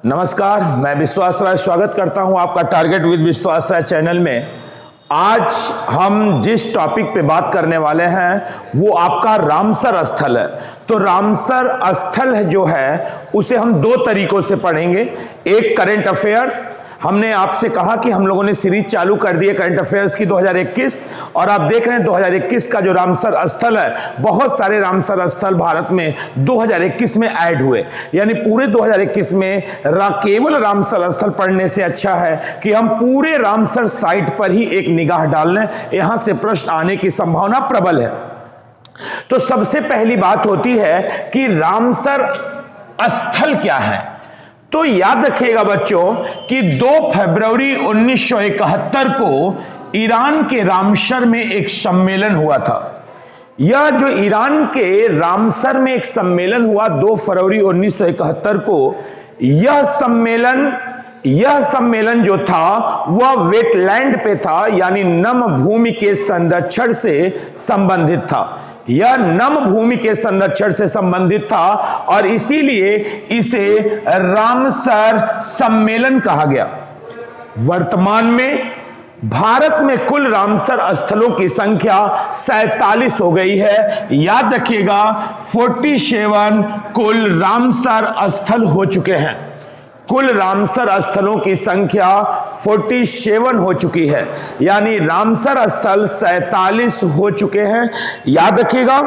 नमस्कार, मैं विश्वास राय स्वागत करता हूं आपका टारगेट विद विश्वास राय चैनल में। आज हम जिस टॉपिक पे बात करने वाले हैं वो आपका रामसर स्थल है। तो रामसर स्थल जो है उसे हम दो तरीकों से पढ़ेंगे। एक करंट अफेयर्स, हमने आपसे कहा कि हम लोगों ने सीरीज चालू कर दी है करंट अफेयर्स की 2021, और आप देख रहे हैं 2021 का जो रामसर स्थल है, बहुत सारे रामसर स्थल भारत में 2021 में ऐड हुए। यानी पूरे 2021 में केवल रामसर स्थल पढ़ने से अच्छा है कि हम पूरे रामसर साइट पर ही एक निगाह डाल लें। यहां से प्रश्न आने की संभावना प्रबल है। तो सबसे पहली बात होती है कि रामसर स्थल क्या है। तो याद रखिएगा बच्चों कि 2 फरवरी 1971 को ईरान के रामसर में एक सम्मेलन हुआ था। यह जो ईरान के रामसर में एक सम्मेलन हुआ 2 फरवरी 1971 को, यह सम्मेलन जो था वह वेटलैंड पे था, यानी नम भूमि के संरक्षण से संबंधित था। यह नम भूमि के संरक्षण से संबंधित था और इसीलिए इसे रामसर सम्मेलन कहा गया। वर्तमान में भारत में कुल रामसर स्थलों की संख्या 47 हो गई है। याद रखिएगा 47 कुल रामसर स्थल हो चुके हैं। कुल रामसर स्थलों की संख्या 47 हो चुकी है, यानी रामसर स्थल 47 हो चुके हैं। याद रखिएगा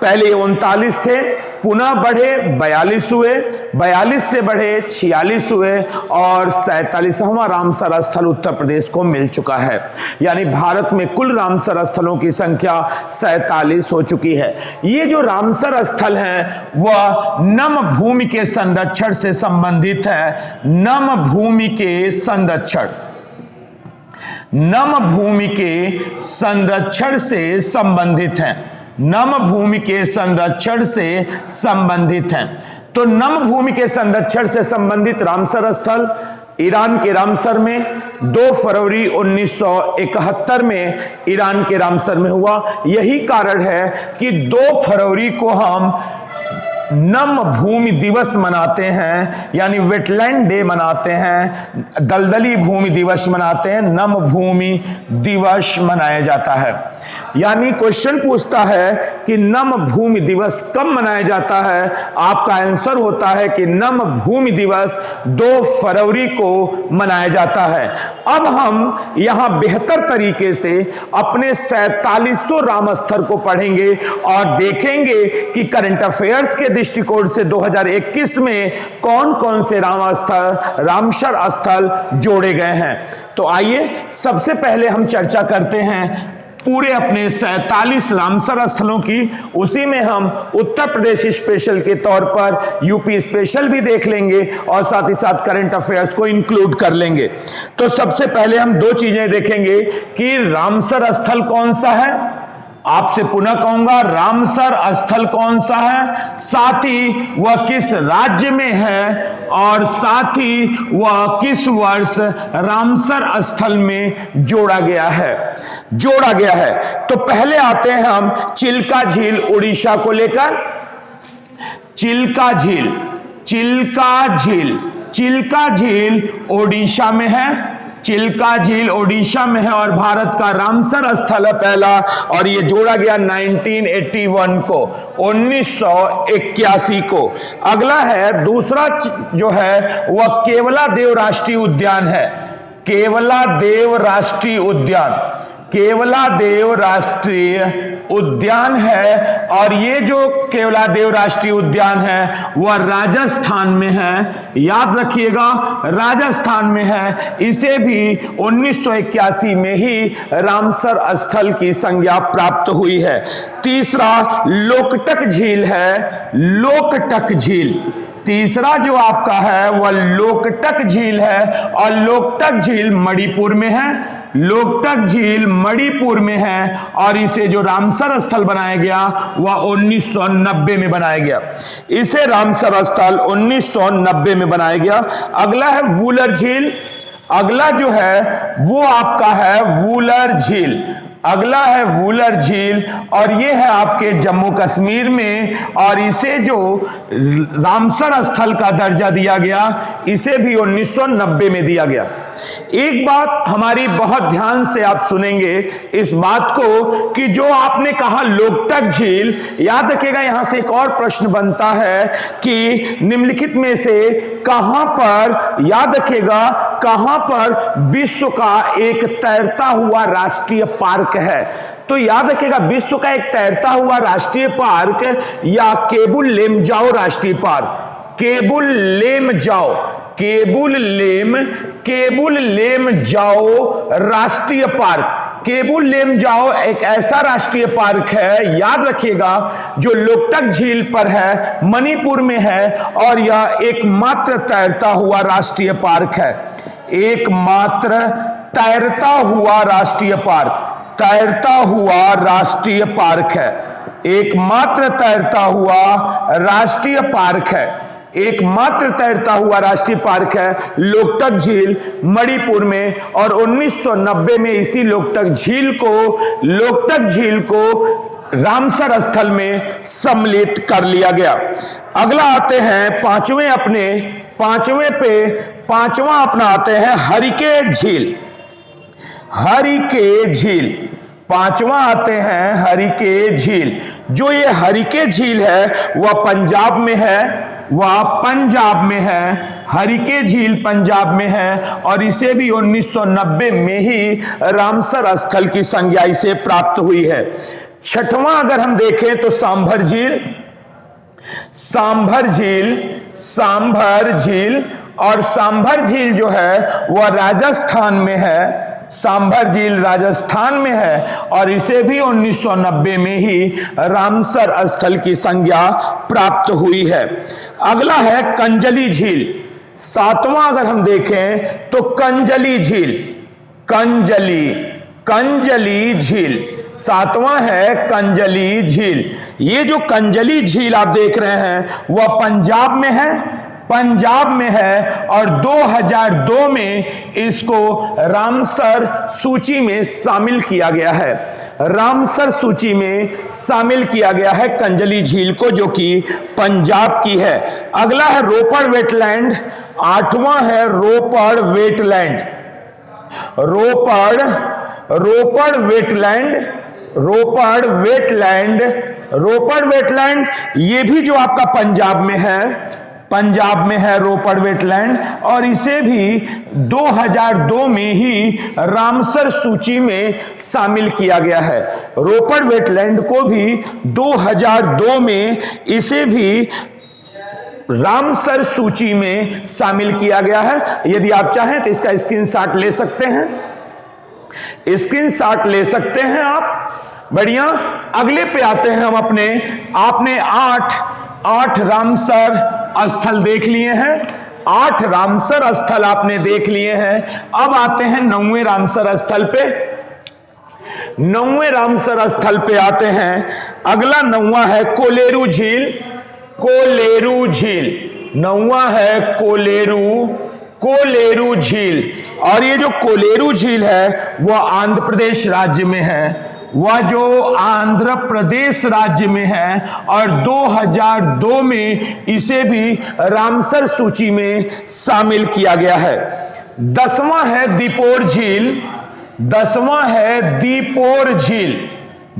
पहले 39 थे, पुनः बढ़े 42 हुए, 42 से बढ़े 46 हुए और 47वां रामसर स्थल उत्तर प्रदेश को मिल चुका है। यानी भारत में कुल रामसर स्थलों की संख्या 47 हो चुकी है। ये जो रामसर स्थल हैं वह नम भूमि के संरक्षण से संबंधित है। नम भूमि के संरक्षण, नम भूमि के संरक्षण से संबंधित हैं। नम भूमि के संरक्षण से संबंधित हैं। तो नम भूमि के संरक्षण से संबंधित रामसर स्थल ईरान के रामसर में 2 फरवरी 1971 में ईरान के रामसर में हुआ। यही कारण है कि 2 फरवरी को हम नम भूमि दिवस मनाते हैं, यानी वेटलैंड डे मनाते हैं, दलदली भूमि दिवस मनाते हैं, नम भूमि दिवस मनाया जाता है। यानी क्वेश्चन पूछता है कि नम भूमि दिवस कब मनाया जाता है। आपका आंसर होता है कि नम भूमि दिवस 2 फरवरी को मनाया जाता है। अब हम यहां बेहतर तरीके से अपने 47 राम स्थल को पढ़ेंगे और देखेंगे कि करंट अफेयर्स के दृष्टिकोण से 2021 में कौन कौन से रामसर स्थल जोड़े गए हैं। तो आइए सबसे पहले हम चर्चा करते हैं पूरे अपने 47 रामसर स्थलों की। उसी में हम उत्तर प्रदेश स्पेशल के तौर पर यूपी स्पेशल भी देख लेंगे और साथ ही साथ करंट अफेयर्स को इंक्लूड कर लेंगे। तो सबसे पहले हम 2 चीजें देखेंगे कि रामसर स्थल कौन सा है। आपसे पुनः कहूंगा रामसर स्थल कौन सा है, साथ ही वह किस राज्य में है और साथ ही वह किस वर्ष रामसर स्थल में जोड़ा गया है। तो पहले आते हैं हम चिल्का झील उड़ीसा को लेकर। चिल्का झील ओडिशा में है। चिल्का झील ओडिशा में है और भारत का रामसर स्थल है पहला, और यह जोड़ा गया 1981 को, 1981 को। अगला है दूसरा जो है वह केवलादेव राष्ट्रीय उद्यान है। केवलादेव राष्ट्रीय उद्यान है और ये जो केवलादेव राष्ट्रीय उद्यान है वह राजस्थान में है। याद रखिएगा राजस्थान में है। इसे भी 1981 में ही रामसर स्थल की संज्ञा प्राप्त हुई है। तीसरा लोकटक झील है। तीसरा जो आपका है वह लोकटक झील है और लोकटक झील मणिपुर में है और इसे जो रामसर स्थल बनाया गया वह 1990 में बनाया गया। इसे रामसर स्थल 1990 में बनाया गया। अगला है वूलर झील। अगला जो है वो आपका है वूलर झील। अगला है वूलर झील, और ये है आपके जम्मू कश्मीर में, और इसे जो रामसर स्थल का दर्जा दिया गया, इसे भी 1990 में दिया गया। एक बात हमारी बहुत ध्यान से आप सुनेंगे इस बात को कि जो आपने कहा लोकटक झील, याद रखिएगा यहां से एक और प्रश्न बनता है कि निम्नलिखित में से कहां पर, याद रखिएगा, कहां पर विश्व का एक तैरता हुआ राष्ट्रीय पार्क है। तो याद रखिएगा विश्व का एक तैरता हुआ राष्ट्रीय पार्क या केबुल लेमजाओ राष्ट्रीय पार्क, केबुल लेमजाओ, केबुल लेमजाओ राष्ट्रीय पार्क। केबुल लेमजाओ एक ऐसा राष्ट्रीय पार्क है, याद रखिएगा, जो लोकटक झील पर है, मणिपुर में है, और यह एकमात्र तैरता हुआ राष्ट्रीय पार्क है। एकमात्र तैरता हुआ राष्ट्रीय पार्क, तैरता हुआ राष्ट्रीय पार्क है, एकमात्र तैरता हुआ राष्ट्रीय पार्क है, एकमात्र तैरता हुआ राष्ट्रीय पार्क है लोकटक झील मणिपुर में। और 1990 में इसी लोकटक झील को रामसर स्थल में सम्मिलित कर लिया गया। अगला आते हैं पांचवा अपना आते हैं हरिके झील। हरिके झील पांचवा आते हैं हरिके झील। जो ये हरिके झील है वह पंजाब में है, हरिके झील पंजाब में है, और इसे भी 1990 में ही रामसर स्थल की संज्ञा इसे प्राप्त हुई है। छठवां अगर हम देखें तो सांभर झील, और सांभर झील जो है वह राजस्थान में है, सांभर झील राजस्थान में है, और इसे भी 1990 में ही रामसर स्थल की संज्ञा प्राप्त हुई है। अगला है कंजली झील। सातवां अगर हम देखें तो कंजली झील, सातवां है कंजली झील। ये जो कंजली झील आप देख रहे हैं वह पंजाब में है, और 2002 में इसको रामसर सूची में शामिल किया गया है, रामसर सूची में शामिल किया गया है कंजली झील को, जो कि पंजाब की है। अगला है रोपड़ वेटलैंड। आठवां है रोपड़ वेटलैंड, ये भी जो आपका पंजाब में है रोपड़ वेटलैंड, और इसे भी 2002 में ही रामसर सूची में शामिल किया गया है। रोपड़ वेटलैंड को भी 2002 में इसे भी रामसर सूची में शामिल किया गया है। यदि आप चाहें तो इसका स्क्रीनशॉट ले सकते हैं, आप। बढ़िया। अगले पे आते हैं हम आपने आठ रामसर स्थल देख लिए हैं, 8 रामसर स्थल आपने देख लिए हैं। अब आते हैं 9वें रामसर स्थल पे। 9वें रामसर स्थल पे आते हैं। अगला 9वां है कोलेरू झील। 9वां है कोलेरू झील, और ये जो कोलेरू झील है वह आंध्र प्रदेश राज्य में है, और 2002 में इसे भी रामसर सूची में शामिल किया गया है। 10वां है दीपोर झील।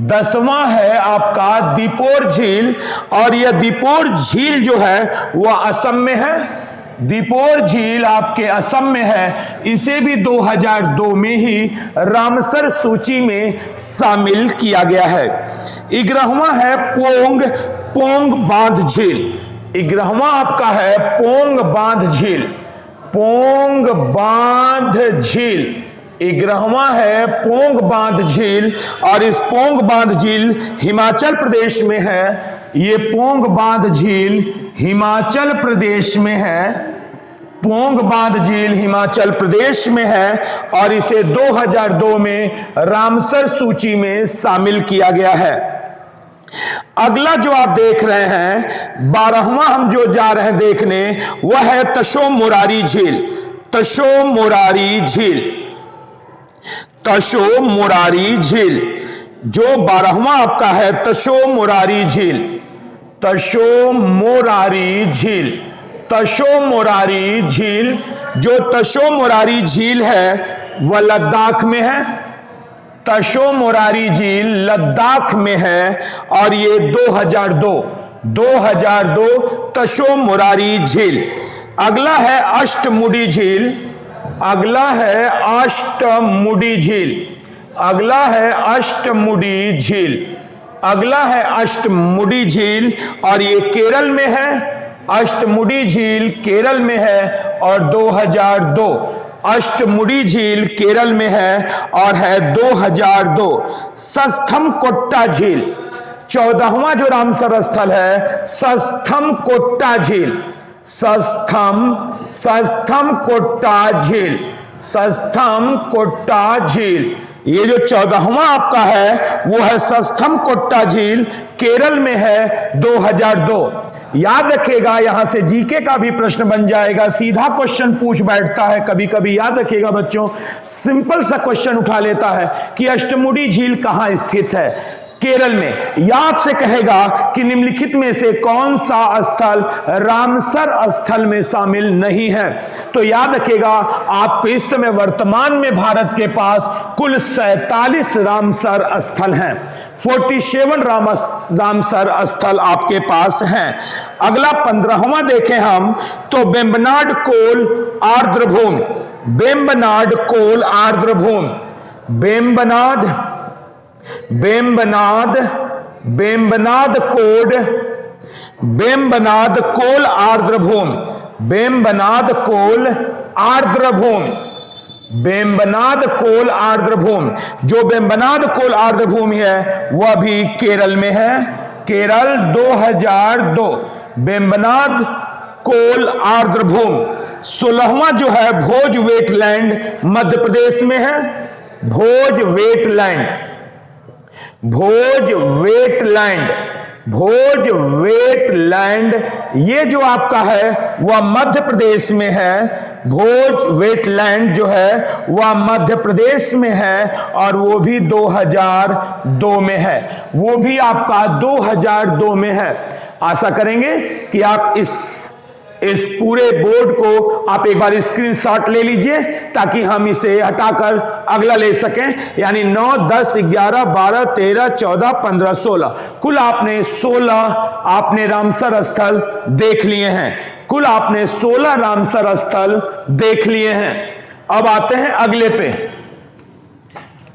10वां है आपका दीपोर झील, और यह दीपोर झील जो है वह असम में है। दीपोर झील आपके असम में है, इसे भी 2002 में ही रामसर सूची में शामिल किया गया है। 11वां है पोंग बांध झील। 11वां आपका है पोंग बांध झील। 11वां है पोंग बांध झील, और इस पोंग बांध झील हिमाचल प्रदेश में है। ये पोंग बांध झील हिमाचल प्रदेश में है, और इसे 2002 में रामसर सूची में शामिल किया गया है। अगला जो आप देख रहे हैं 12वां हम जो जा रहे हैं देखने, वह है तशो मोरारी झील। जो 12वां आपका है तशो मोरारी झील, तशो मोरारी झील, तशो मोरारी झील, जो तशो मोरारी झील है वह लद्दाख में है। तशो मोरारी झील लद्दाख में है और ये 2002 तशो मोरारी झील। अगला है अष्टमुडी झील, अगला है अष्टमुडी झील, अगला है अष्टमुडी झील, अगला है अष्टमुडी झील और ये केरल में है। अष्टमुडी झील केरल में है और 2002, अष्टमुडी झील केरल में है और है 2002। सस्थमकोट्टा झील, 14वां जो रामसर स्थल है सस्थमकोट्टा झील, सस्थमकोट्टा झील, सस्थमकोट्टा झील, ये जो 14वां आपका है वो है सस्थमकोट्टा झील, केरल में है 2002। याद रखिएगा, यहां से जीके का भी प्रश्न बन जाएगा, सीधा क्वेश्चन पूछ बैठता है कभी कभी। याद रखिएगा बच्चों, सिंपल सा क्वेश्चन उठा लेता है कि अष्टमुडी झील कहां स्थित है, केरल में, या आपसे कहेगा कि निम्नलिखित में से कौन सा स्थल रामसर स्थल में शामिल नहीं है। तो याद रखिएगा, आपको इस समय वर्तमान में भारत के पास कुल 47 रामसर स्थल हैं, 47 रामसर स्थल आपके पास हैं। अगला 15वां देखें हम तो बेम्बनाड कोल आर्द्रभूमि, बेम्बनाड कोल आर्द्रभूमि, बेम्बनाद कोड, बेम्बनाद कोल आर्द्रभूमि, बेम्बनाद कोल आर्द्रभूमि, बेम्बनाद कोल आर्द्रभूमि। जो बेम्बनाद कोल आर्द्रभूमि है वह भी केरल में है, केरल 2002, बेम्बनाद कोल आर्द्रभूमि। 16वां जो है भोज वेटलैंड मध्य प्रदेश में है, भोज वेटलैंड, भोज वेटलैंड, भोज वेटलैंड, ये जो आपका है वह मध्य प्रदेश में है। भोज वेटलैंड जो है वह मध्य प्रदेश में है और वो भी 2002 में है, वो भी आपका 2002 में है। आशा करेंगे कि आप इस पूरे बोर्ड को आप एक बार स्क्रीनशॉट ले लीजिए ताकि हम इसे हटाकर अगला ले सकें। यानी 9, 10, 11, 12, 13, 14, 15, 16, कुल आपने 16 आपने रामसर स्थल देख लिए हैं, कुल आपने 16 रामसर स्थल देख लिए हैं। अब आते हैं अगले पे,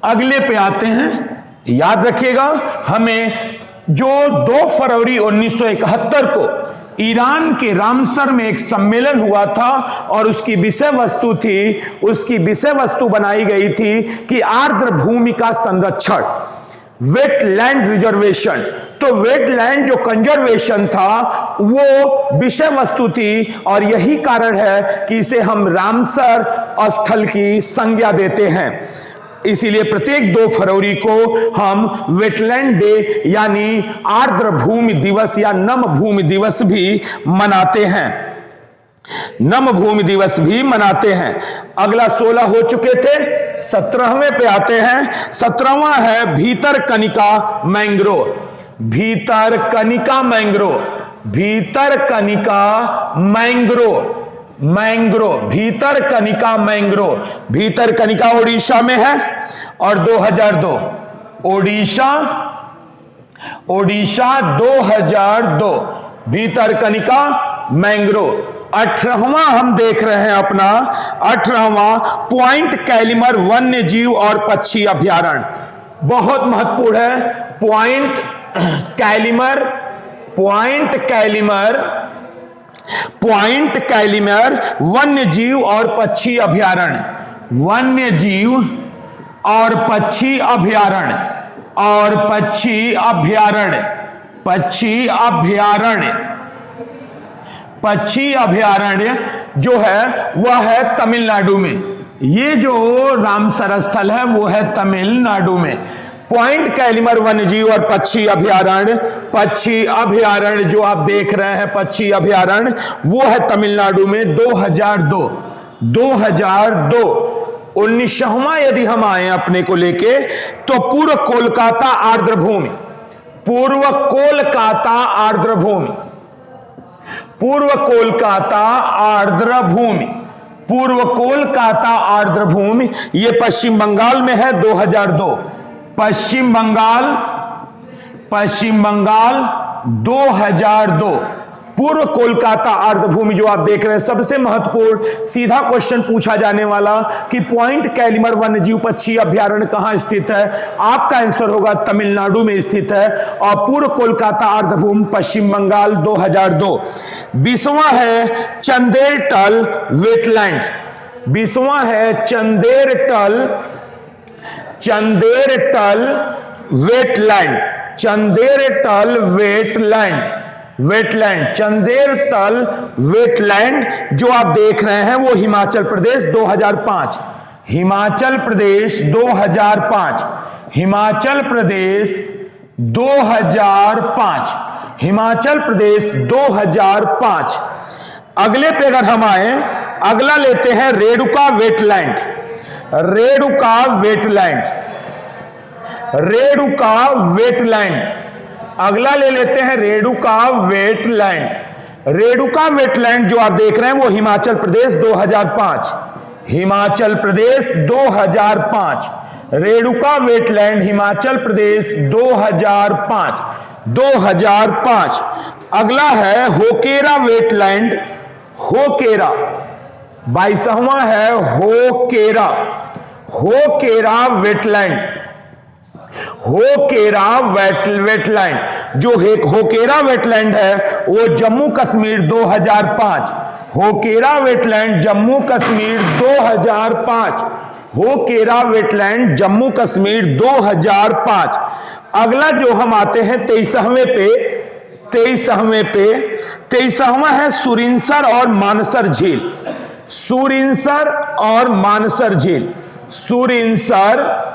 अगले पे आते हैं। याद रखिएगा, हमें जो 2 फरवरी 1971 को ईरान के रामसर में एक सम्मेलन हुआ था और उसकी विषय वस्तु थी, उसकी विषय वस्तु बनाई गई थी कि आर्द्र भूमि का संरक्षण, वेटलैंड रिजर्वेशन। तो वेटलैंड जो कंजर्वेशन था वो विषय वस्तु थी और यही कारण है कि इसे हम रामसर स्थल की संज्ञा देते हैं। इसीलिए प्रत्येक 2 फरवरी को हम वेटलैंड डे यानी आर्द्र भूमि दिवस या नम भूमि दिवस भी मनाते हैं, नम भूमि दिवस भी मनाते हैं। अगला 16 हो चुके थे, 17वें पे आते हैं। 17वां है Bhitarkanika mangrove, Bhitarkanika mangrove, Bhitarkanika mangrove, mangrove, Bhitarkanika mangrove. Bhitarkanika Odisha में है और 2002, ओडिशा 2002 भीतरकनिका मैंग्रोव। 18वां हम देख रहे हैं अपना, 18वां पॉइंट कैलिमर वन्य जीव और पक्षी अभयारण्य, बहुत महत्वपूर्ण है। Point Calimere, point Calimere, point Calimere वन्य जीव और पक्षी अभयारण्य, वन्य जीव और पक्षी अभयारण्य, और पक्षी अभयारण्य, पक्षी अभयारण्य, पक्षी अभयारण्य जो है वह है तमिलनाडु में। ये जो रामसर स्थल है वो है तमिलनाडु में। पॉइंट कैलिमर वन्यजीव और पक्षी अभयारण्य, पक्षी अभयारण्य जो आप देख रहे हैं पक्षी अभयारण्य वो है तमिलनाडु में। 2002 19वां यदि हम आए अपने को लेके, तो पूर्व कोलकाता आर्द्र भूमि, पूर्व कोलकाता आर्द्र भूमि, पूर्व कोलकाता आर्द्र भूमि, पूर्व कोलकाता आर्द्र भूमि, यह पश्चिम बंगाल में है 2002। पश्चिम बंगाल 2002 पूर्व कोलकाता आर्द्र भूमि जो आप देख रहे हैं। सबसे महत्वपूर्ण सीधा क्वेश्चन पूछा जाने वाला कि पॉइंट कैलिमर वन्यजीव पक्षी अभ्यारण्य कहां स्थित है, आपका आंसर होगा तमिलनाडु में स्थित है, और पूर्व कोलकाता आर्द्र भूमि पश्चिम बंगाल 2002। 20वां है चंदेरटल वेटलैंड, 20वां है चंदेरटल वेटलैंड, चंदेरटल वेटलैंड, चंदेरटल वेटलैंड जो आप देख रहे हैं वो हिमाचल प्रदेश 2005, हिमाचल प्रदेश 2005, हिमाचल प्रदेश 2005, हिमाचल प्रदेश 2005। अगले पे अगर हम आए, अगला लेते हैं Renuka wetland, Renuka wetland, Renuka wetland. अगला ले लेते हैं रेणुका वेटलैंड, रेणुका वेटलैंड जो आप देख रहे हैं वो हिमाचल प्रदेश 2005, हिमाचल प्रदेश 2005, रेणुका वेटलैंड हिमाचल प्रदेश 2005, 2005। अगला है होकेरा वेटलैंड, होकेरा, 22वां है होकेरा, होकेरा वेटलैंड, होकेरा वेटलैंड जो होकेरा वेटलैंड है वो जम्मू कश्मीर 2005, होकेरा वेटलैंड जम्मू कश्मीर 2005, होकेरा वेटलैंड जम्मू कश्मीर 2005। अगला जो हम आते हैं 23वें पे, 23वां है सुरिनसर और मानसर झील, सुरिनसर और मानसर झील, सुरिनसर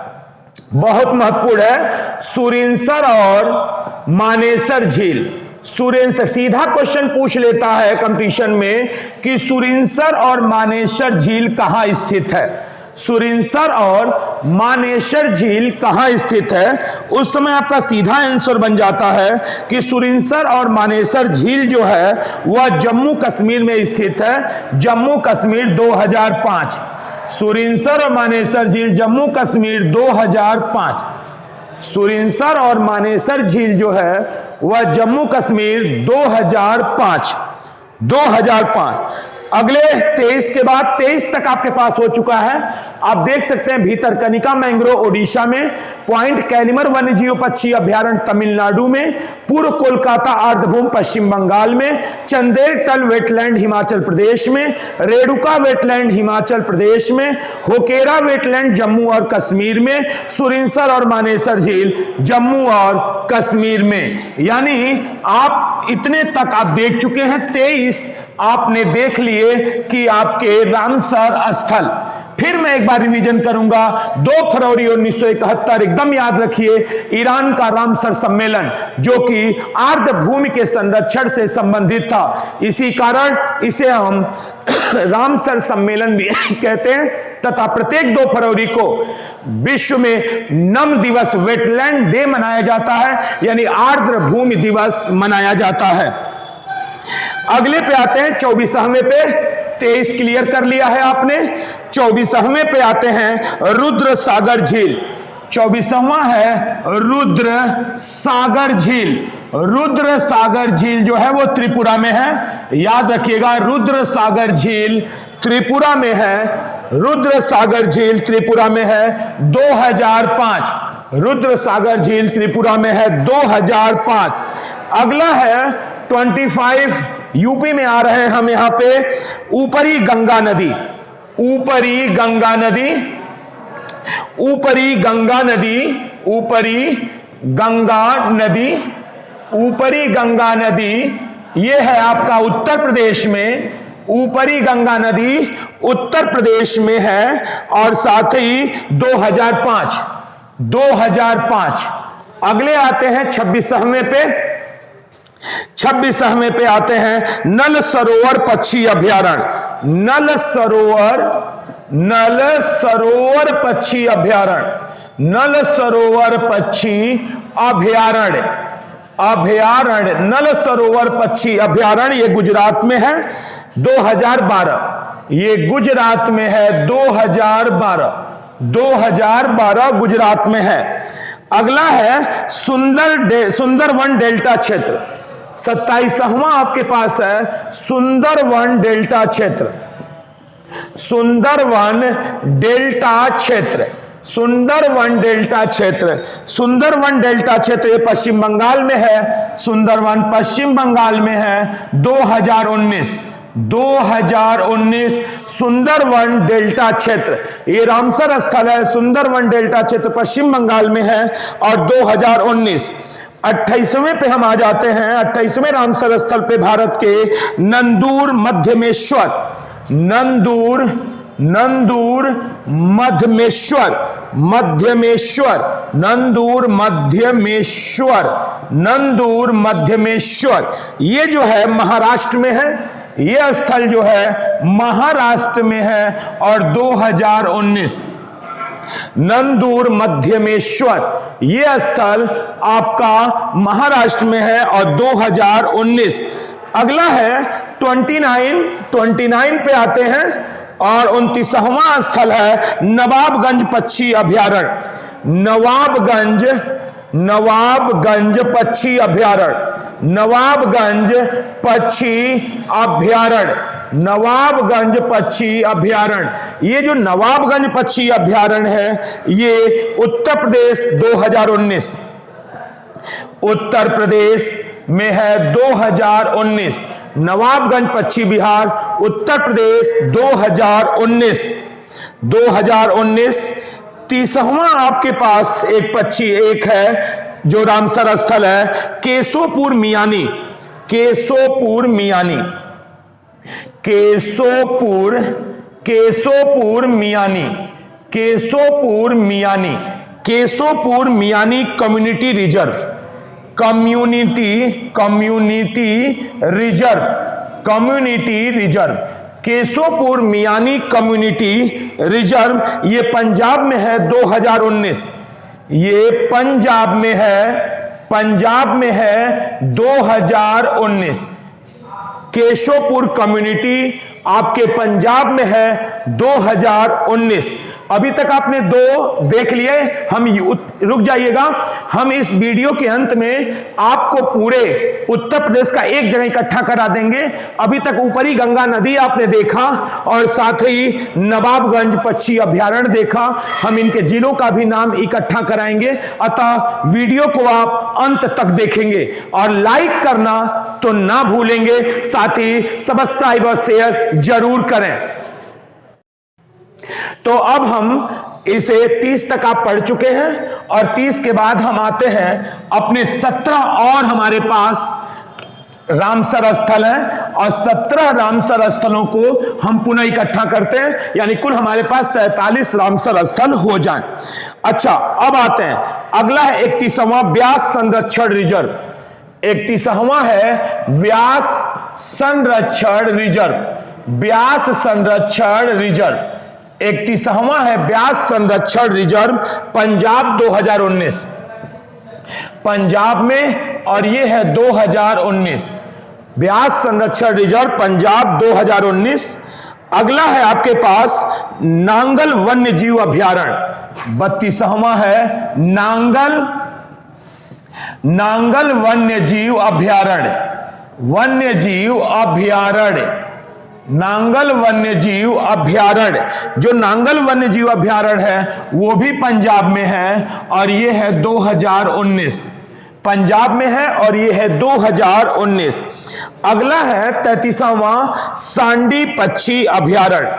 बहुत महत्वपूर्ण है, सुरिनसर और मानेसर झील। सुरिनसर सीधा क्वेश्चन पूछ लेता है कंपटीशन में कि सुरिनसर और मानेसर झील कहां स्थित है, सुरिनसर और मानेसर झील कहां स्थित है। उस समय आपका सीधा आंसर बन जाता है कि सुरिनसर और मानेसर झील जो है वह जम्मू कश्मीर में स्थित है, जम्मू कश्मीर 2005, सुरिनसर और मानेसर झील जम्मू कश्मीर 2005, सुरिनसर और मानेसर झील जो है वह जम्मू कश्मीर 2005, 2005। अगले 23 के बाद 23 तक आपके पास हो चुका है। आप देख सकते हैं भीतरकनिका मैंग्रोव ओडिशा में, पॉइंट कैलिमर वन्यजीव पक्षी अभ्यारण्य तमिलनाडु में, पूर्व कोलकाता आर्द्रभूमि पश्चिम बंगाल में, चंदेरटल वेटलैंड हिमाचल प्रदेश में, रेणुका वेटलैंड हिमाचल प्रदेश में, होकेरा वेटलैंड जम्मू और कश्मीर में, सुरिनसर और मानेसर झील जम्मू और कश्मीर में। यानी आप इतने तक आप देख चुके हैं, 23 आपने देख लिए कि आपके रामसर स्थल। फिर मैं एक बार रिवीजन करूंगा, 2 फरवरी 1971, एकदम याद रखिए, ईरान का रामसर सम्मेलन जो कि आर्द्र भूमि के संरक्षण से संबंधित था, इसी कारण इसे हम रामसर सम्मेलन भी कहते हैं। तथा प्रत्येक 2 फरवरी को विश्व में नम दिवस वेटलैंड डे मनाया जाता है, यानी आर्द्र भूमि दिवस मनाया जाता है। अगले पे आते हैं 24वें पे, 23 क्लियर कर लिया है आपने। 24वें पे आते हैं रुद्र सागर झील, 24वां है रुद्र सागर झील। रुद्र सागर झील जो है वो त्रिपुरा में है, याद रखिएगा, रुद्र सागर झील त्रिपुरा में है, रुद्र सागर झील त्रिपुरा में है 2005, रुद्र सागर झील त्रिपुरा में है 2005। अगला है 25 यूपी में आ रहे हैं हम यहां पे, ऊपरी गंगा नदी, ऊपरी गंगा नदी, ऊपरी गंगा नदी, ऊपरी गंगा नदी, ऊपरी गंगा नदी, यह है आपका उत्तर प्रदेश में, ऊपरी गंगा नदी उत्तर प्रदेश में है, और साथ ही 2005, 2005। अगले आते हैं 26वें पे, 26वें पे आते हैं नल सरोवर पक्षी अभ्यारण्य, नल सरोवर नल सरोवर पक्षी अभयारण्य, नल सरोवर पक्षी अभयारण्य, अभयारण्य नल सरोवर पक्षी अभयारण्य, ये गुजरात में है 2012, ये गुजरात में है 2012 गुजरात में है। अगला है सुंदरवन डेल्टा क्षेत्र, 27वां आपके पास है सुंदरवन डेल्टा क्षेत्र, सुंदरवन डेल्टा क्षेत्र, सुंदरवन डेल्टा क्षेत्र, सुंदरवन डेल्टा क्षेत्र ये पश्चिम बंगाल में है, सुंदरवन पश्चिम बंगाल में है। 2019 सुंदरवन डेल्टा क्षेत्र, ये रामसर स्थल है, सुंदरवन डेल्टा क्षेत्र पश्चिम बंगाल में है। और 2019 28वें पे हम आ जाते हैं, 28वें रामसर स्थल पे भारत के नंदूर मध्यमेश्वर, नंदूर मध्यमेश्वर, नंदूर मध्यमेश्वर, ये जो है महाराष्ट्र में है, ये स्थल जो है महाराष्ट्र में है। और 2019 नंदूर मध्यमेश्वर ये स्थल आपका महाराष्ट्र में है। और 2019 अगला है 29 पे आते हैं और 29वां स्थल है नवाबगंज पक्षी अभयारण्य, नवाबगंज पक्षी अभयारण्य, नवाबगंज पक्षी अभयारण्य, नवाबगंज पक्षी अभयारण्य। ये जो नवाबगंज पक्षी अभयारण्य है ये उत्तर प्रदेश 2019, उत्तर प्रदेश में है 2019, नवाबगंज पक्षी बिहार उत्तर प्रदेश 2019। 30वां आपके पास एक पक्षी एक है जो रामसर स्थल है Keshopur Miani, Keshopur Miani, Keshopur Miani, Keshopur Miani, Keshopur Miani community reserve, community reserve, Keshopur Miani community reserve, ये पंजाब में है 2019, ये पंजाब में है 2019। केशोपुर कम्युनिटी आपके पंजाब में है 2019। अभी तक आपने 2 देख लिए, हम रुक जाइएगा, हम इस वीडियो के अंत में आपको पूरे उत्तर प्रदेश का एक जगह इकट्ठा करा देंगे। अभी तक ऊपरी गंगा नदी आपने देखा और साथ ही नवाबगंज पक्षी अभयारण्य देखा, हम इनके जिलों का भी नाम इकट्ठा कराएंगे। अतः वीडियो को आप अंत तक देखेंगे और लाइक करना तो ना भूलेंगे, साथ ही सब्सक्राइब और शेयर जरूर करें। तो अब हम इसे 30 तक आप पढ़ चुके हैं और 30 के बाद हम आते हैं अपने 17 और हमारे पास रामसर स्थल है और 17 रामसर स्थलों को हम पुनः इकट्ठा करते हैं, यानी कुल हमारे पास 47 रामसर स्थल हो जाएं। अच्छा, अब आते हैं, अगला है 31वां व्यास संरक्षण रिजर्व, 31वां है व्यास संरक्षण रिजर्व, व्यास संरक्षण रिजर्व, 31वां है व्यास संरक्षण रिजर्व पंजाब 2019, पंजाब में, और ये है 2019 व्यास संरक्षण रिजर्व पंजाब 2019। अगला है आपके पास नांगल वन्य जीव अभयारण्य, 32वां है नांगल वन्य जीव अभयारण्य, नांगल वन्य जीव अभयारण्य। जो नांगल वन्य जीव अभयारण्य है वो भी पंजाब में है और ये है 2019, पंजाब में है और ये है 2019। अगला है 33वां सांडी पक्षी अभयारण्य,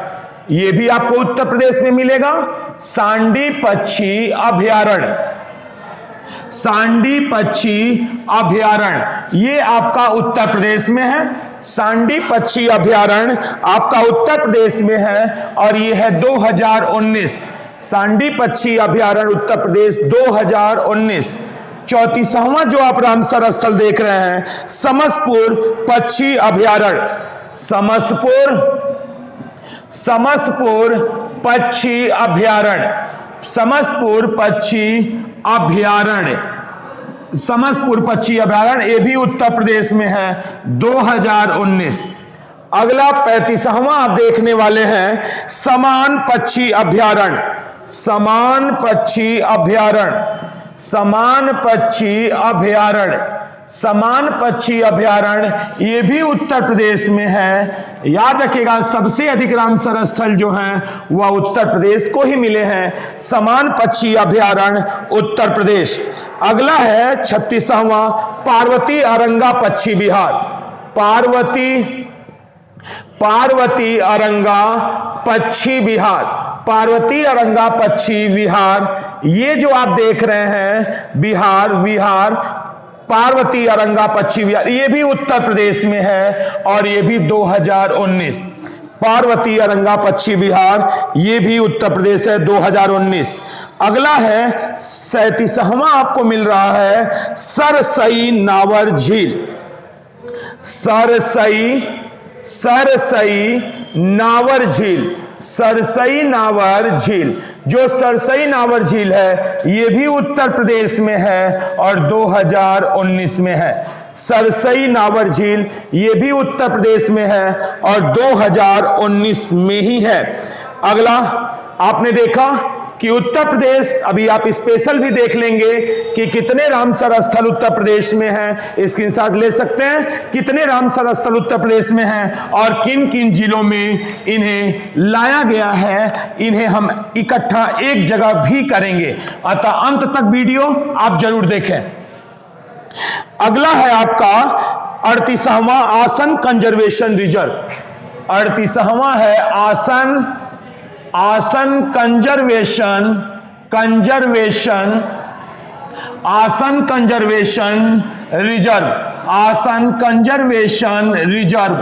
ये भी आपको उत्तर प्रदेश में मिलेगा, सांडी पक्षी अभयारण्य, सांडी पक्षी अभयारण्य, ये आपका उत्तर प्रदेश में है, सांडी पक्षी अभयारण्य आपका उत्तर प्रदेश में है और ये है 2019, सांडी पक्षी अभयारण्य उत्तर प्रदेश 2019। 34वां जो आप रामसर स्थल देख रहे हैं समसपुर पक्षी अभयारण्य, समसपुर पक्षी अभयारण्य, समसपुर पक्षी अभयारण्य, समसपुर पक्षी अभयारण्य, ये भी उत्तर प्रदेश में है, 2019। अगला 35वां आप देखने वाले हैं समान पक्षी अभयारण्य, समान पक्षी अभयारण्य, समान पक्षी अभयारण्य, समान पक्षी अभयारण्य, ये भी उत्तर प्रदेश में है। याद रखिएगा सबसे अधिक रामसर स्थल जो हैं वह उत्तर प्रदेश को ही मिले हैं, समान पक्षी अभयारण्य उत्तर प्रदेश। अगला है 36वां पार्वती अरंगा पक्षी विहार, पार्वती अरंगा पक्षी विहार, पार्वती अरंगा पक्षी विहार, ये जो आप देख रहे हैं विहार पार्वती अरंगा पक्षी विहार, ये भी उत्तर प्रदेश में है और ये भी 2019। पार्वती अरंगा पक्षी विहार, ये भी उत्तर प्रदेश है, 2019। अगला है 37वां आपको मिल रहा है सरसई नावर झील, सरसई नावर झील, सरसई नावर झील, जो सरसई नावर झील है ये भी उत्तर प्रदेश में है और 2019 में है। सरसई नावर झील ये भी उत्तर प्रदेश में है और 2019 में ही है। अगला आपने देखा कि उत्तर प्रदेश, अभी आप स्पेशल भी देख लेंगे कि कितने रामसर स्थल उत्तर प्रदेश में हैं, स्क्रीनशॉट ले सकते हैं, कितने रामसर स्थल उत्तर प्रदेश में हैं और किन किन जिलों में इन्हें लाया गया है, इन्हें हम इकट्ठा एक जगह भी करेंगे। अतः अंत तक वीडियो आप जरूर देखें। अगला है आपका 38वां आसन कंजर्वेशन रिजर्व, 38वां है आसन कंजर्वेशन आसन कंजर्वेशन रिजर्व, आसन कंजर्वेशन रिजर्व,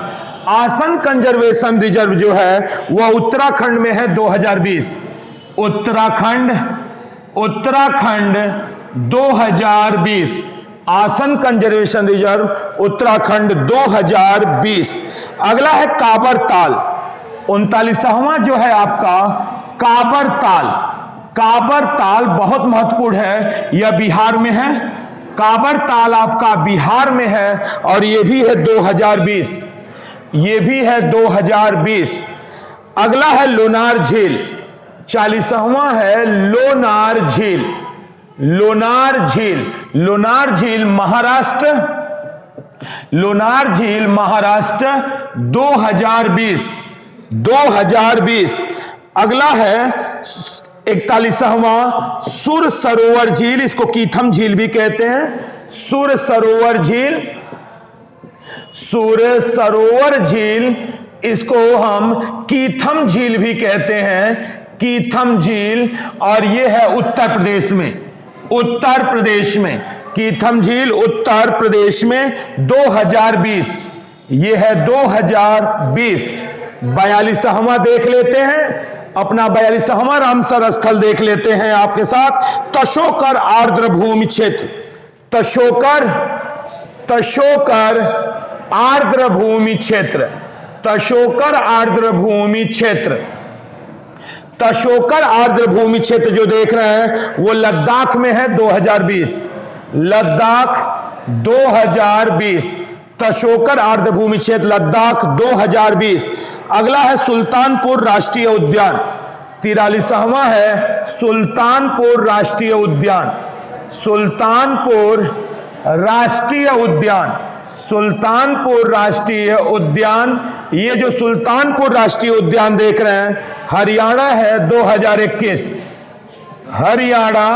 आसन कंजर्वेशन रिजर्व जो है वह उत्तराखंड में है, 2020। उत्तराखंड 2020 आसन कंजर्वेशन रिजर्व उत्तराखंड 2020। अगला है काबर ताल, 39वां जो है आपका काबर ताल, काबर ताल बहुत महत्वपूर्ण है, यह बिहार में है, काबर ताल आपका बिहार में है और यह भी है 2020, ये भी है 2020। अगला है लोनार झील, 40वां है लोनार झील, लोनार झील, लोनार झील महाराष्ट्र, लोनार झील महाराष्ट्र 2020। अगला है 41वां सुर सरोवर झील, इसको कीथम झील भी कहते हैं, सुर सरोवर झील, सुर सरोवर झील, इसको हम कीथम झील भी कहते हैं, कीथम झील, और यह है उत्तर प्रदेश में, उत्तर प्रदेश में कीथम झील उत्तर प्रदेश में 2020, यह है 2020। 42वां देख लेते हैं, अपना 42वां रामसर स्थल देख लेते हैं आपके साथ, तशोकर आर्द्र भूमि क्षेत्र, तशोकर आर्द्र भूमि क्षेत्र, तशोकर आर्द्र भूमि क्षेत्र, तशोकर आर्द्र भूमि क्षेत्र जो देख रहे हैं वो लद्दाख में है, 2020, लद्दाख 2020, तशोकर आर्द्र भूमि क्षेत्र लद्दाख 2020। अगला है सुल्तानपुर राष्ट्रीय उद्यान, 43वां है सुल्तानपुर राष्ट्रीय उद्यान, सुल्तानपुर राष्ट्रीय उद्यान, सुल्तानपुर राष्ट्रीय उद्यान, ये जो सुल्तानपुर राष्ट्रीय उद्यान देख रहे हैं हरियाणा है, 2021, हरियाणा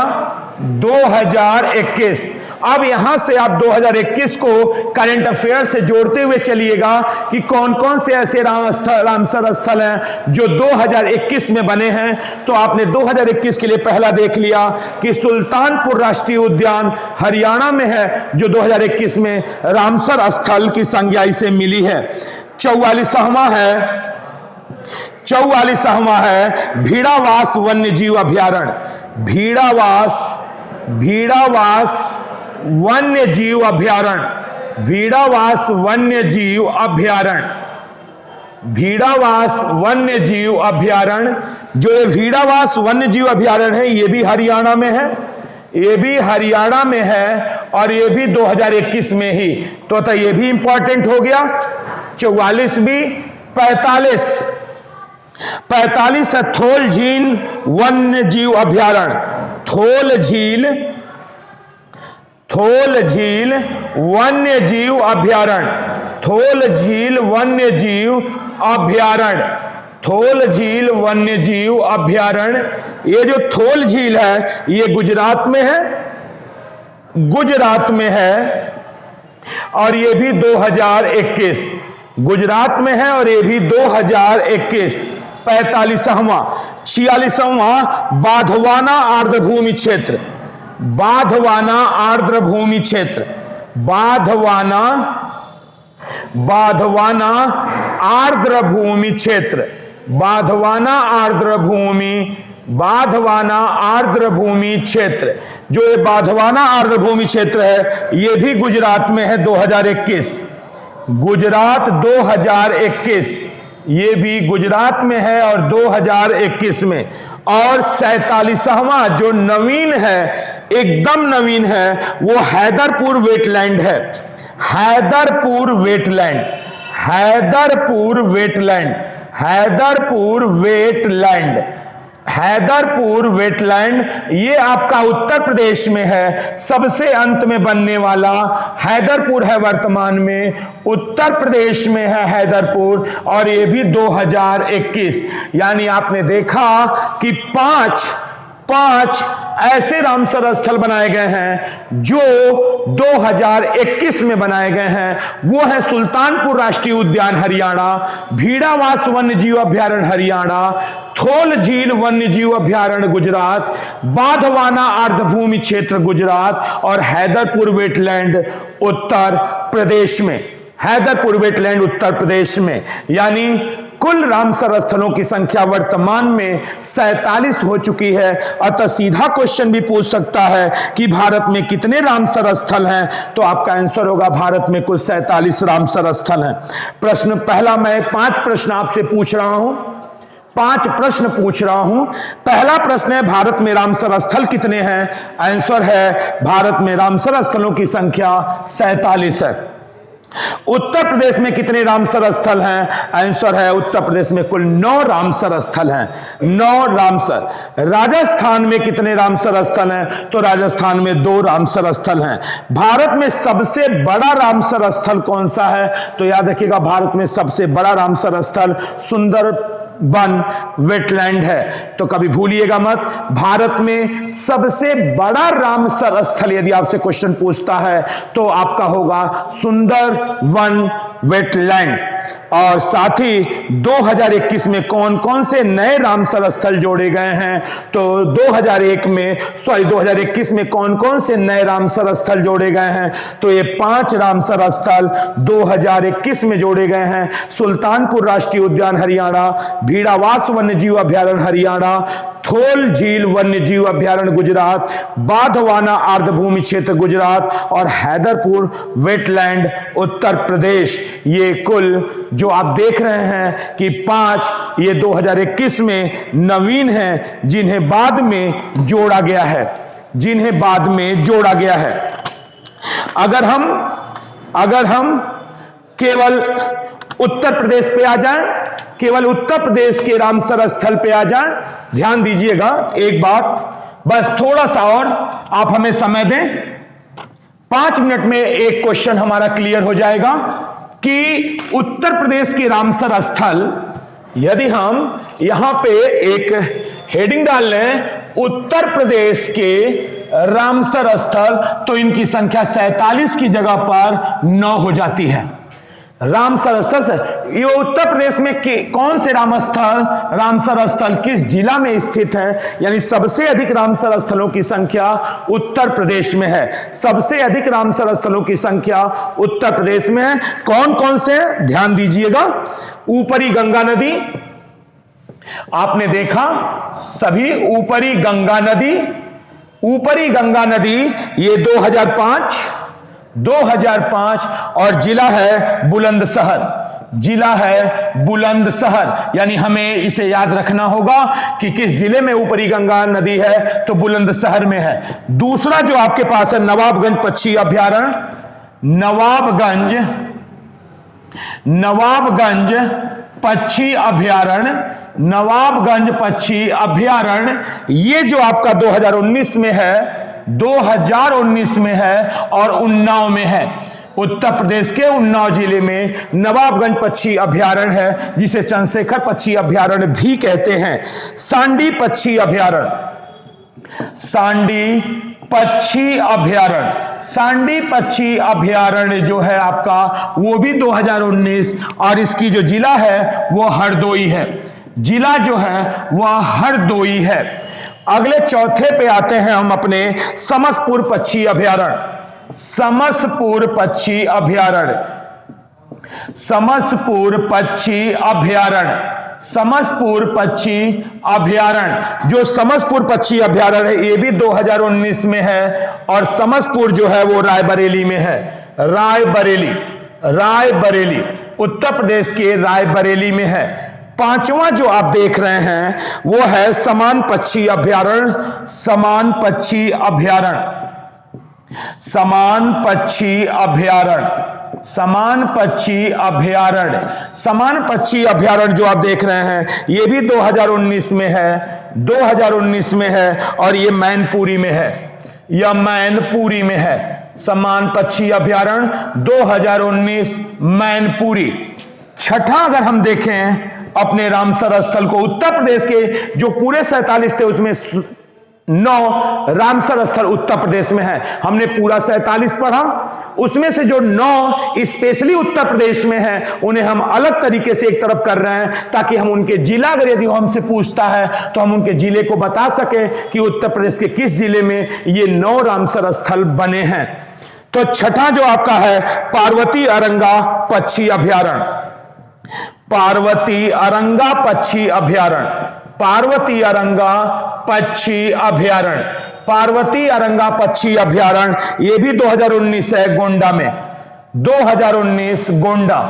2021। अब यहां से आप 2021 को करंट अफेयर से जोड़ते हुए चलिएगा कि कौन कौन से ऐसे रामसर स्थल हैं जो 2021 में बने हैं। तो आपने 2021 के लिए पहला देख लिया कि सुल्तानपुर राष्ट्रीय उद्यान हरियाणा में है, जो 2021 में रामसर स्थल की संज्ञा इसे मिली है। 44वां है भीड़ावास वन्य जीव अभयारण्य, भीड़ावास वन्य जीव अभयारण्य, भीड़ावास वन्य जीव अभयारण्य, भीड़ावास वन्य जीव अभयारण्य, जो ये भीड़ावास वन्य जीव अभयारण्य है ये भी हरियाणा में है, ये भी हरियाणा में है और ये भी 2021 में ही, तो ये भी इंपॉर्टेंट हो गया। 44 भी 45 है थोल झील वन्य जीव अभयारण्य, थोल झील वन्य जीव अभयारण्य, थोल झील वन्य जीव अभयारण्य, थोल झील वन्य जीव अभयारण्य। ये जो थोल झील है ये गुजरात में है और ये भी 2021 गुजरात में है और ये भी 2021। 45वां 46वां बाधवाना आर्द्रभूमि क्षेत्र, बाधवाना आर्द्रभूमि क्षेत्र, बाधवाना आर्द्रभूमि क्षेत्र, बाधवाना आर्द्रभूमि क्षेत्र। जो ये बाधवाना आर्द्रभूमि क्षेत्र है ये भी गुजरात में है 2021, गुजरात 2021, ये भी गुजरात में है और 2021 में। और 47वां जो नवीन है, एकदम नवीन है, वो हैदरपुर वेटलैंड है, हैदरपुर वेटलैंड, ये आपका उत्तर प्रदेश में है। सबसे अंत में बनने वाला हैदरपुर है, वर्तमान में उत्तर प्रदेश में है हैदरपुर, और ये भी 2021। यानी आपने देखा कि पांच ऐसे रामसर स्थल बनाए गए हैं जो 2021 में बनाए गए हैं। वो है सुल्तानपुर राष्ट्रीय उद्यान हरियाणा, भीड़ावास वन्य जीव अभयारण्य हरियाणा, थोल झील वन्य जीव अभयारण्य गुजरात, बाधवाना आर्द्रभूमि क्षेत्र गुजरात और हैदरपुर वेटलैंड उत्तर प्रदेश में, हैदरपुर वेटलैंड उत्तर प्रदेश में। यानी कुल रामसर स्थलों की संख्या वर्तमान में 47 हो चुकी है। अतः सीधा क्वेश्चन भी पूछ सकता है कि भारत में कितने रामसर स्थल हैं, तो आपका आंसर होगा भारत में कुल 47 रामसर स्थल हैं। प्रश्न पहला, मैं 5 प्रश्न आपसे पूछ रहा हूं, 5 प्रश्न पूछ रहा हूं। पहला प्रश्न है भारत में रामसर स्थल कितने हैं? आंसर है भारत में रामसर स्थलों की संख्या 47 है। उत्तर प्रदेश में कितने रामसर स्थल हैं? आंसर है उत्तर प्रदेश में कुल 9 रामसर स्थल हैं, 9 रामसर। राजस्थान में कितने रामसर स्थल हैं? तो राजस्थान में 2 रामसर स्थल हैं। भारत में सबसे बड़ा रामसर स्थल कौन सा है? तो याद रखिएगा भारत में सबसे बड़ा रामसर स्थल सुंदरबन वेटलैंड है। तो कभी भूलिएगा मत, भारत में सबसे बड़ा रामसर स्थल यदि आपसे क्वेश्चन पूछता है तो आपका होगा सुंदरवन वेटलैंड। और साथ ही 2021 में कौन कौन से नए रामसर स्थल जोड़े गए हैं? तो 2021 में कौन कौन से नए रामसर स्थल जोड़े गए हैं? तो ये 5 रामसर स्थल 2021 में जोड़े गए हैं। सुल्तानपुर राष्ट्रीय उद्यान हरियाणा, भीड़ावास वन्य जीव अभयारण्य हरियाणा, थोल झील वन्य जीव अभयारण्य गुजरात, बाधवाना आर्द्रभूमि क्षेत्र गुजरात और हैदरपुर वेटलैंड उत्तर प्रदेश। ये कुल जो आप देख रहे हैं कि 5 ये 2021 में नवीन हैं, जिन्हें बाद में जोड़ा गया है, जिन्हें बाद में जोड़ा गया है। अगर हम केवल उत्तर प्रदेश पे आ जाएं, केवल उत्तर प्रदेश के रामसर स्थल पे आ जाएं, ध्यान दीजिएगा एक बात, बस थोड़ा सा और आप हमें समय दें, 5 मिनट में एक क्वेश्चन हमारा क्लियर हो जाएगा कि उत्तर प्रदेश के रामसर स्थल, यदि हम यहां पे एक हेडिंग डाल लें उत्तर प्रदेश के रामसर स्थल, तो इनकी संख्या 47 की जगह पर 9 हो जाती है। रामसर स्थल, ये उत्तर प्रदेश में कौन से रामसर स्थल किस जिला में स्थित है? यानी सबसे अधिक रामसर स्थलों की संख्या उत्तर प्रदेश में है, सबसे अधिक रामसर स्थलों की संख्या उत्तर प्रदेश में है। कौन कौन से? ध्यान दीजिएगा, ऊपरी गंगा नदी, आपने देखा सभी ऊपरी गंगा नदी ये 2005 और जिला है बुलंदशहर, जिला है बुलंदशहर, यानी हमें इसे याद रखना होगा कि किस जिले में ऊपरी गंगा नदी है, तो बुलंदशहर में है। दूसरा जो आपके पास है नवाबगंज पक्षी अभयारण्य, नवाबगंज पक्षी अभयारण्य, नवाबगंज पक्षी अभयारण्य, ये जो आपका 2019 में है, 2019 में है और उन्नाव में है। उत्तर प्रदेश के उन्नाव जिले में नवाबगंज पक्षी अभयारण्य है, जिसे चंद्रशेखर पक्षी अभयारण्य भी कहते हैं। सांडी पक्षी अभयारण्य, सांडी पक्षी अभयारण्य, सांडी पक्षी अभयारण्य जो है आपका वो भी 2019, और इसकी जो जिला है वो हरदोई है, जिला जो है वह हरदोई है। अगले चौथे पे आते हैं हम अपने समसपुर पक्षी अभयारण्य, समसपुर पक्षी अभयारण्य, समसपुर पक्षी अभयारण्य, समसपुर पक्षी अभयारण्य। जो समसपुर पक्षी अभयारण्य है ये भी 2019 में है, और समसपुर जो है वो रायबरेली में है, रायबरेली, रायबरेली उत्तर प्रदेश के रायबरेली में है। पांचवा जो आप देख रहे हैं वो है समान पक्षी अभयारण्य, समान पक्षी अभयारण्य, समान पक्षी अभयारण्य, समान पक्षी अभयारण्य, समान पक्षी अभयारण्य जो आप देख रहे हैं ये भी 2019 में है, 2019 में है, और ये मैनपुरी में है, यह मैनपुरी में है। समान पक्षी अभयारण्य 2019 मैनपुरी। छठा अगर हम देखें अपने रामसर स्थल को, उत्तर प्रदेश के जो पूरे 47 थे उसमें 9 रामसर स्थल उत्तर प्रदेश में है। हमने पूरा 47 पढ़ा, उसमें से जो 9 स्पेशली उत्तर प्रदेश में है उन्हें हम अलग तरीके से एक तरफ कर रहे हैं, ताकि हम उनके जिला, अगर यदि हमसे पूछता है तो हम उनके जिले को बता सके कि उत्तर प्रदेश के किस जिले में ये 9 रामसर स्थल बने हैं। तो छठा जो आपका है पार्वती अरंगा पक्षी अभयारण्य, पार्वती अरंगा पक्षी अभयारण्य, पार्वती अरंगा पक्षी अभयारण्य, पार्वती अरंगा पक्षी अभयारण्य ये भी 2019 है, गोंडा में, 2019 गोंडा,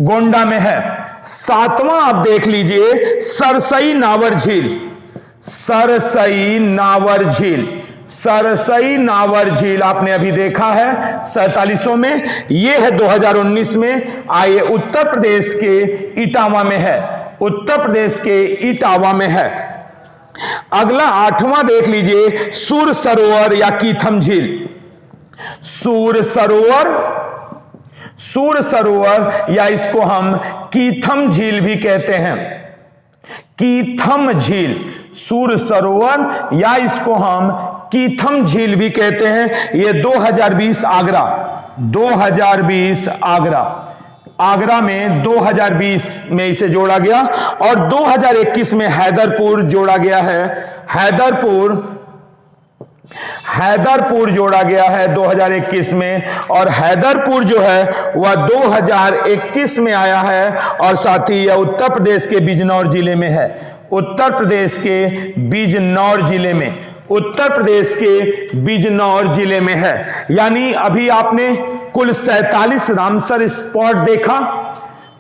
गोंडा में है। सातवां आप देख लीजिए सरसई नावर झील, सरसई नावर झील, सरसई नावर झील आपने अभी देखा है 47 में, यह है 2019 में, आइए उत्तर प्रदेश के इटावा में है, उत्तर प्रदेश के इटावा में है। अगला आठवां देख लीजिए सूर सरोवर या कीथम झील, सूर सरोवर, सूर सरोवर या इसको हम कीथम झील भी कहते हैं, कीथम झील, सूर सरोवर या इसको हम कीथम झील भी कहते हैं। ये 2020 आगरा, 2020 आगरा, आगरा में 2020 में इसे जोड़ा गया, और 2021 में हैदरपुर जोड़ा गया है, हैदरपुर, हैदरपुर जोड़ा गया है 2021 में, और हैदरपुर जो है वह 2021 में आया है, और साथ ही यह उत्तर प्रदेश के बिजनौर जिले में है, उत्तर प्रदेश के बिजनौर जिले में, उत्तर प्रदेश के बिजनौर जिले में है। यानी अभी आपने कुल 47 रामसर स्पॉट देखा,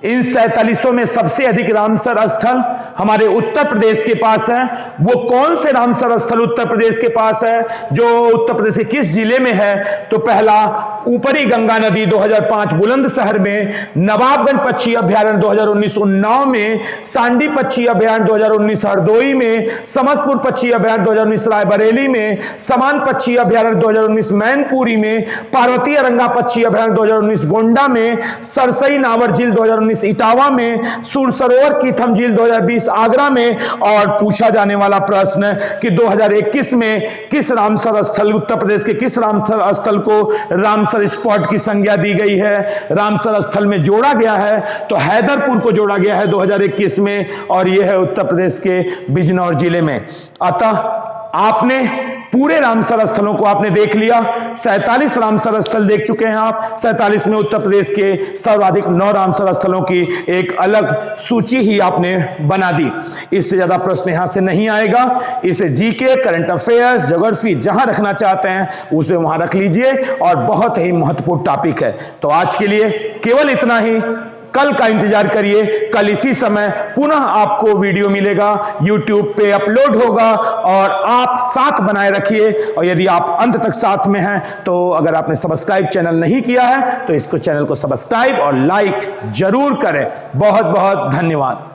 इन 47 में सबसे अधिक रामसर स्थल हमारे उत्तर प्रदेश के पास है। वो कौन से रामसर स्थल उत्तर प्रदेश के पास है, जो उत्तर प्रदेश के किस जिले में है? तो पहला ऊपरी गंगा नदी 2005 बुलंदशहर में, नवाबगंज पक्षी अभयारण्य 2019 उन्नाव में, सांडी पक्षी अभयारण्य 2019 हरदोई में, समसपुर पक्षी अभयारण्य 2019 रायबरेली में, समान पक्षी अभयारण्य 2019 मैनपुरी में, पार्वती अरंगा पक्षी अभयारण्य 2019 गोंडा में, सरसई नावर झील 2019 इटावा में, सूर सरोवर कीथम झील 2020 आगरा में। और पूछा जाने वाला प्रश्न कि 2021 में किस रामसर स्थल, उत्तर प्रदेश के किस रामसर स्थल को रामसर स्पॉट की संज्ञा दी गई है, रामसर स्थल में जोड़ा गया है? तो हैदरपुर को जोड़ा गया है 2021 में, और यह है उत्तर प्रदेश के बिजनौर जिले में। अतः आपने पूरे रामसर स्थलों को आपने देख लिया, 47 रामसर स्थल देख चुके हैं आप। 47 में उत्तर प्रदेश के सर्वाधिक 9 रामसर स्थलों की एक अलग सूची ही आपने बना दी। इससे ज्यादा प्रश्न यहां से नहीं आएगा। इसे जीके, करंट अफेयर्स, ज्योग्राफी जहां रखना चाहते हैं उसे वहां रख लीजिए, और बहुत ही महत्वपूर्ण टॉपिक है। तो आज के लिए केवल इतना ही। कल का इंतजार करिए। कल इसी समय पुनः आपको वीडियो मिलेगा, YouTube पे अपलोड होगा और आप साथ बनाए रखिए। और यदि आप अंत तक साथ में हैं तो अगर आपने सब्सक्राइब चैनल नहीं किया है तो इसको चैनल को सब्सक्राइब और लाइक जरूर करें। बहुत बहुत धन्यवाद।